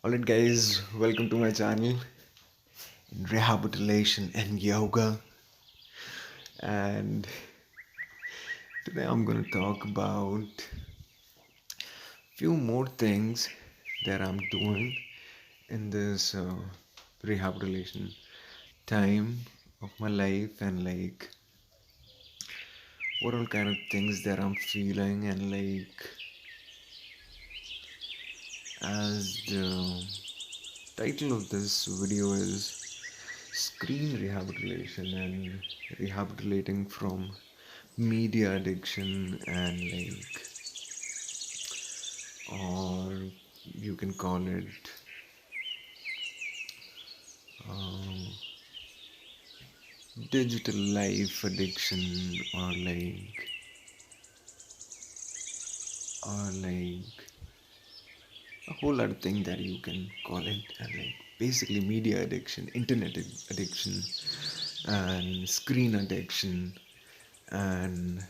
Alright, guys, welcome to my channel, Rehabilitation and Yoga. And today I'm going to talk about few more things that I'm doing in this rehabilitation time of my life, and what all kind of things that I'm feeling, and as the title of this video is screen rehabilitation and rehabilitating from media addiction, and or you can call it um, digital life addiction, or a whole lot of thing that you can call it, and basically media addiction, internet addiction, and screen addiction, and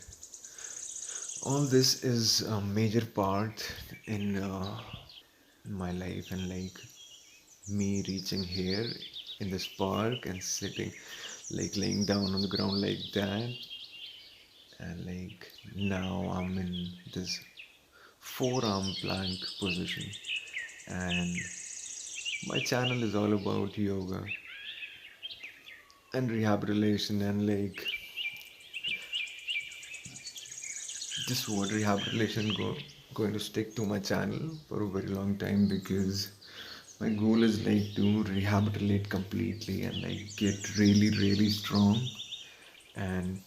all this is a major part in my life, and me reaching here in this park and sitting, laying down on the ground like that, and now I'm in this forearm plank position, and my channel is all about yoga and rehabilitation, and this word rehabilitation going to stick to my channel for a very long time, because my goal is to rehabilitate completely and get really strong. And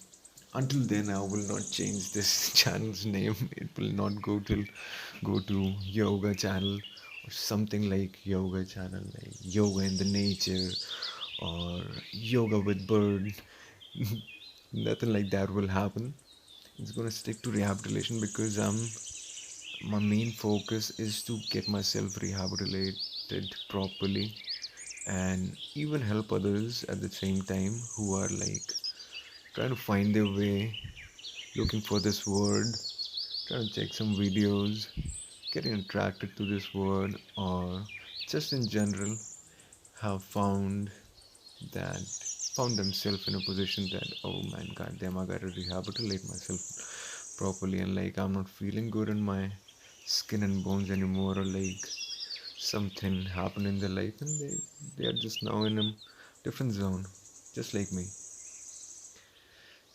until then, I will not change this channel's name. It will not go to yoga channel or something like yoga channel, like yoga in the nature or yoga with bird. Nothing like that will happen. It's gonna stick to rehabilitation, because my main focus is to get myself rehabilitated properly, and even help others at the same time who are trying to find their way, looking for this word, trying to check some videos, getting attracted to this word, or just in general have that found themselves in a position that, oh man, goddamn, I gotta rehabilitate myself properly, and I'm not feeling good in my skin and bones anymore, or something happened in their life, and they are just now in a different zone, just like me.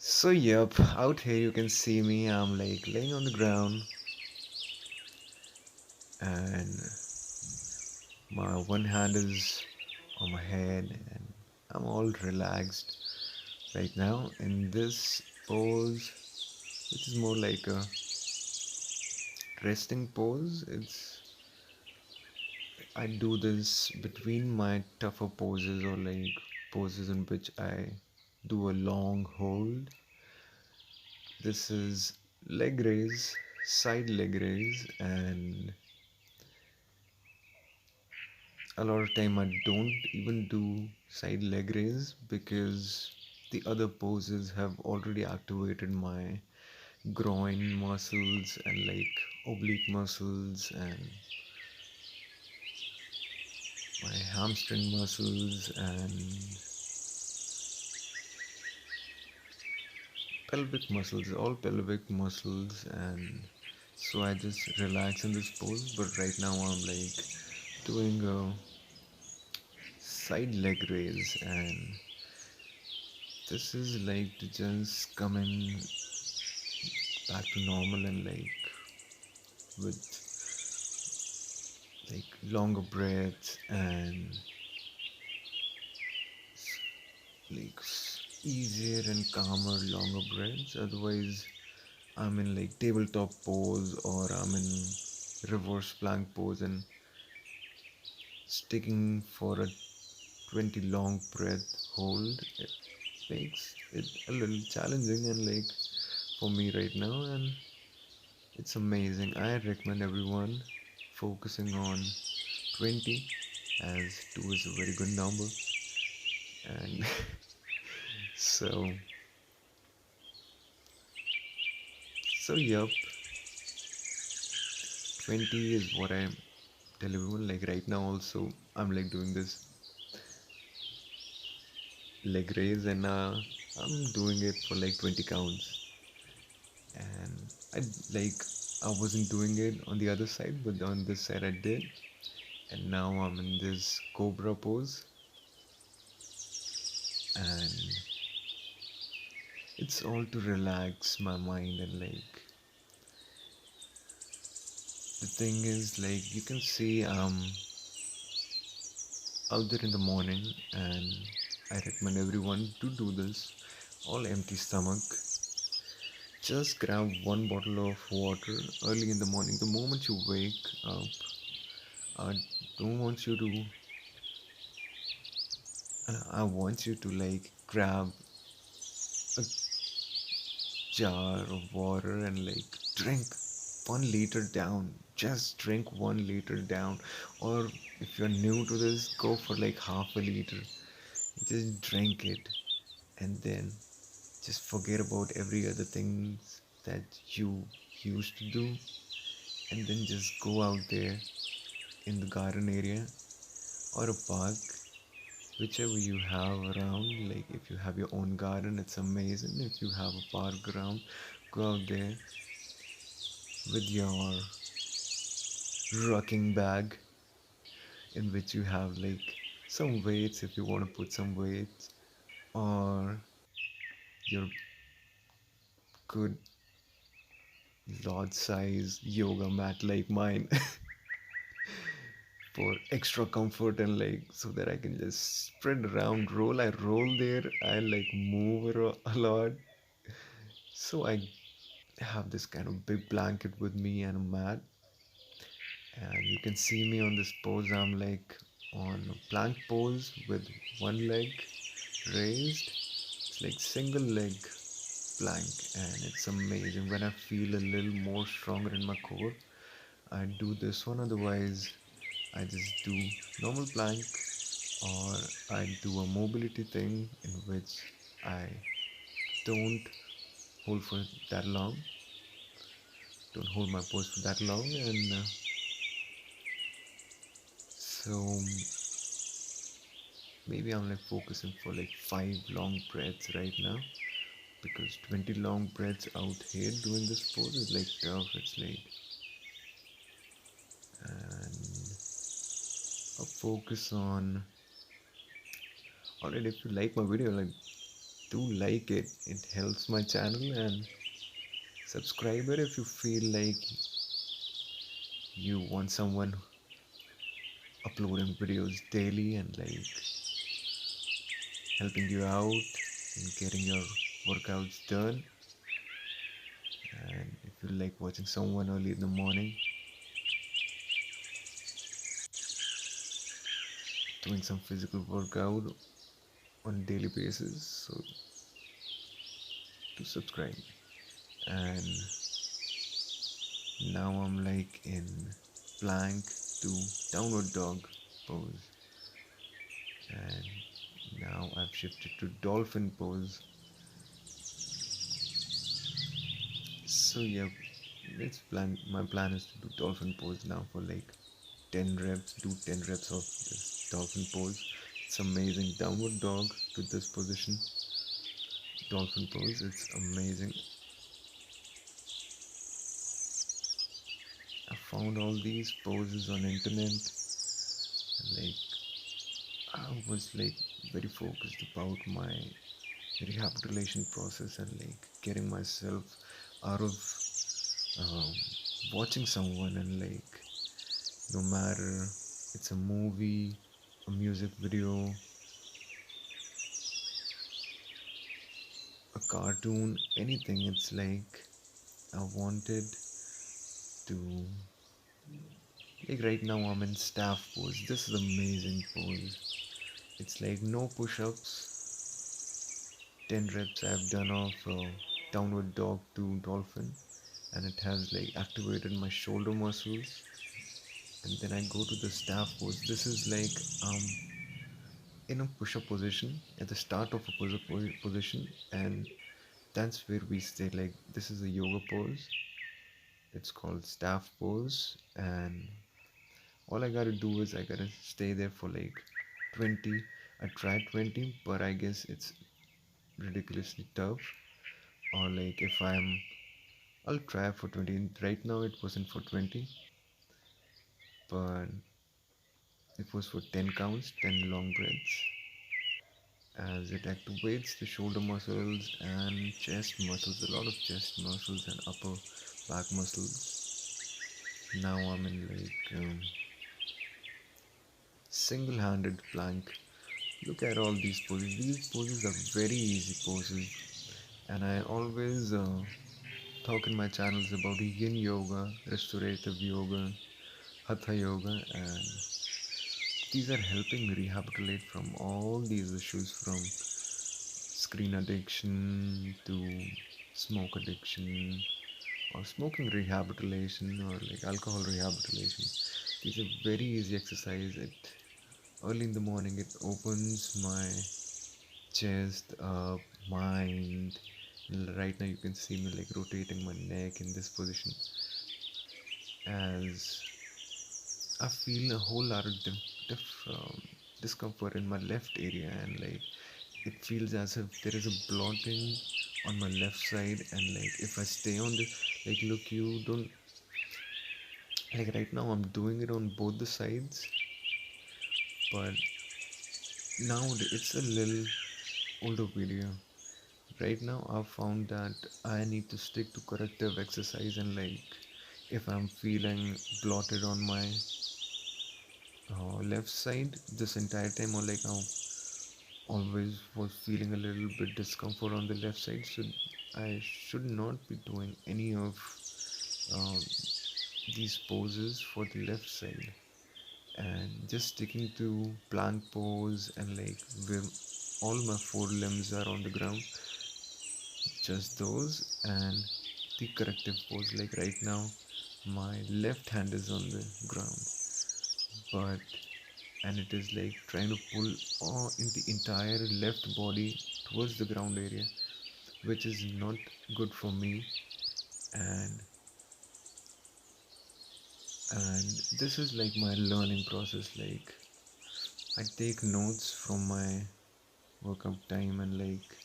So yep, out here you can see me. I'm laying on the ground, and my one hand is on my head, and I'm all relaxed right now in this pose, which is more like a resting pose. I do this between my tougher poses, or poses in which I do a long hold. This is leg raise, side leg raise, and a lot of time I don't even do side leg raise, because the other poses have already activated my groin muscles and oblique muscles and my hamstring muscles and pelvic muscles, all pelvic muscles, and so I just relax in this pose. But right now I'm doing a side leg raise, and this is to just coming back to normal, and with longer breaths, and easier and calmer longer breaths. Otherwise I'm in tabletop pose, or I'm in reverse plank pose, and sticking for a 20 long breath hold, it makes it a little challenging, and for me right now, and it's amazing. I recommend everyone focusing on 20, as 2 is a very good number. And so yep, 20 is what I tell everyone, like right now also I'm like doing this leg raise, and I'm doing it for like 20 counts. And I like I wasn't doing it on the other side, but on this side I did. And now I'm in this cobra pose, and it's all to relax my mind. And like the thing is, like you can see out there in the morning, and I recommend everyone to do this all empty stomach. Just grab one bottle of water early in the morning. The moment you wake up, I don't want you to. I want you to like grab a jar of water and like drink 1 liter down. Just drink 1 liter down. Or if you're new to this, go for like half a liter. Just drink it, and then just forget about every other things that you used to do, and then just go out there in the garden area or a park, whichever you have around. Like if you have your own garden, it's amazing. If you have a park around, go out there with your rocking bag, in which you have like some weights if you want to put some weights, or your good large size yoga mat like mine, for extra comfort, and like so that I can just spread around, roll. I roll there, I like move a lot. So I have this kind of big blanket with me and a mat, and you can see me on this pose. I'm like on a plank pose with one leg raised. It's like single leg plank, and it's amazing. When I feel a little more stronger in my core, I do this one. Otherwise, I just do normal plank, or I do a mobility thing in which I don't hold for that long, don't hold my pose for that long. And so maybe I'm like focusing for like 5 long breaths right now, because 20 long breaths out here doing this pose is like tough. It's like, and I'll focus on. Alright, if you like my video, like do like it. It helps my channel, and subscribe it if you feel like you want someone uploading videos daily and like helping you out in getting your workouts done. And if you like watching someone early in the morning doing some physical workout on a daily basis, so do subscribe. And now I'm like in plank to downward dog pose, and now I've shifted to dolphin pose. So yeah, let's plan. My plan is to do dolphin pose now for like 10 reps. Do 10 reps of this dolphin pose. It's amazing. Downward dog to this position. Dolphin pose. It's amazing. I found all these poses on internet, and like I was like very focused about my rehabilitation process, and like getting myself out of um, watching someone, and like no matter it's a movie, a music video, a cartoon, anything. It's like I wanted to, like right now I'm in staff pose. This is amazing pose. It's like no push-ups, 10 reps I've done of downward dog to dolphin, and it has like activated my shoulder muscles. And then I go to the staff pose. This is like in a push-up position at the start of a push-up position, and that's where we stay. Like this is a yoga pose. It's called staff pose, and All I gotta do is I gotta stay there for like 20. I tried 20, but I guess it's ridiculously tough. Or like if I'll try for 20. Right now it wasn't for 20, but it was for 10 counts, 10 long breaths, as it activates the shoulder muscles and chest muscles, a lot of chest muscles and upper back muscles. Now I'm in like single-handed plank. Look at all these poses. These poses are very easy poses, and I always talk in my channels about yin yoga, restorative yoga, hatha yoga, and these are helping rehabilitate from all these issues, from screen addiction to smoke addiction or smoking rehabilitation or like alcohol rehabilitation. These are very easy exercise. It early in the morning it opens my chest up, mind. Right now you can see me like rotating my neck in this position as I feel a whole lot of discomfort in my left area, and like it feels as if there is a blotting on my left side. And like if I stay on this, like look, you don't like right now I'm doing it on both the sides, but now it's a little older video. Right now I've found that I need to stick to corrective exercise, and like if I'm feeling blotted on my left side this entire time, or like I always was feeling a little bit discomfort on the left side, so I should not be doing any of um, these poses for the left side, and just sticking to plank pose, and like where all my four limbs are on the ground, just those, and the corrective pose. Like right now my left hand is on the ground, but and it is like trying to pull in the entire left body towards the ground area, which is not good for me. And and this is like my learning process. Like I take notes from my workout time, and like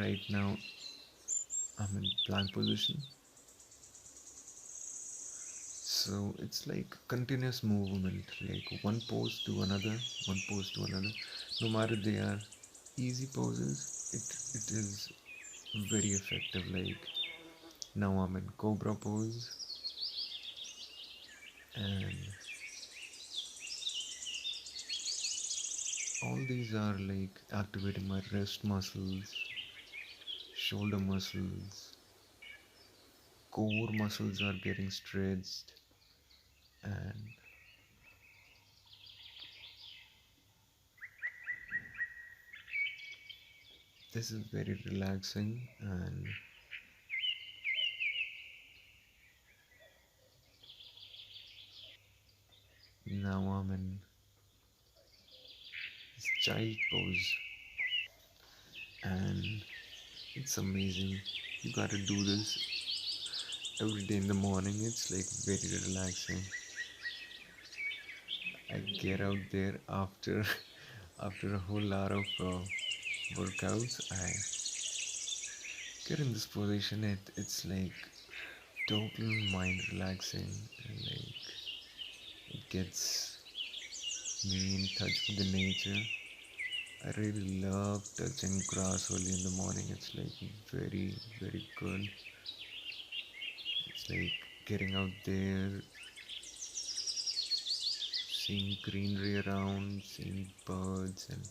right now I'm in plank position, so it's like continuous movement, like one pose to another, one pose to another. No matter they are easy poses, it is very effective. Like now I'm in cobra pose, and all these are like activating my wrist muscles, shoulder muscles, core muscles are getting stretched, and this is very relaxing. And now I'm in this child pose, and it's amazing. You gotta do this every day in the morning. It's like very relaxing. I get out there after after a whole lot of workouts. I get in this position. It's like total mind relaxing, and like it gets me in touch with the nature. I really love touching grass early in the morning. It's like very good. It's like getting out there, seeing greenery around, seeing birds and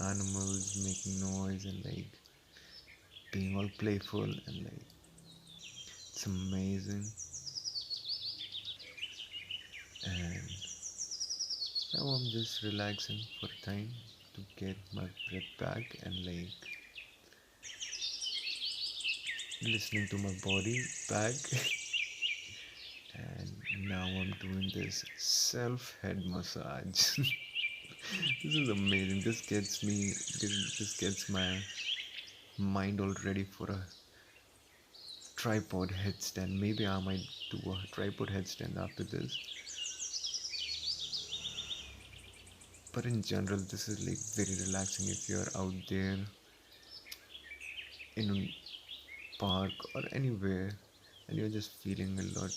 animals making noise, and like being all playful, and like it's amazing. And now I'm just relaxing for a time to get my breath back, and like listening to my body back. And now I'm doing this self head massage. This is amazing. This gets my mind all ready for a tripod headstand. Maybe I might do a tripod headstand after this. But in general, this is like very relaxing if you're out there in a park or anywhere and you're just feeling a lot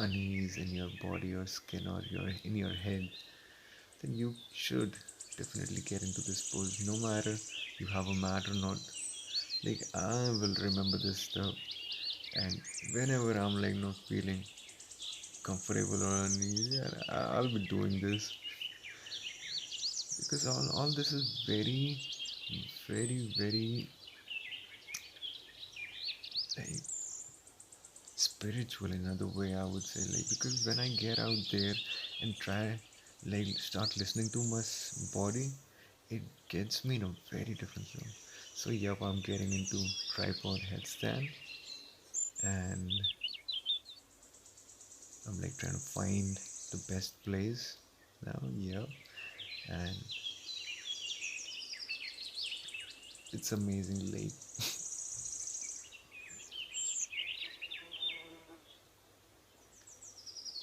unease in your body or skin or your in your head, then you should definitely get into this pose no matter you have a mat or not. Like I will remember this stuff, and whenever I'm like not feeling comfortable or uneasy, I'll be doing this because all this is very, very like spiritual in another way, I would say. Like because when I get out there and try like start listening to my body, it gets me in a very different zone. So yep, I'm getting into tripod headstand, and I'm like trying to find the best place now. Yep, and it's amazing. Like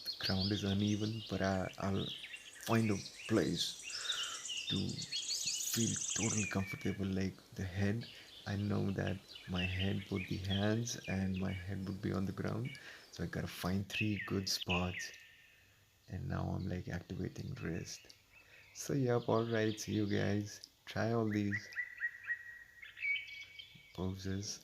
the ground is uneven, but I'll find a place to feel totally comfortable. Like the head, I know that my head would be hands and my head would be on the ground. So I gotta find three good spots. And now I'm like activating wrist. So yep, alright, see you guys. Try all these poses.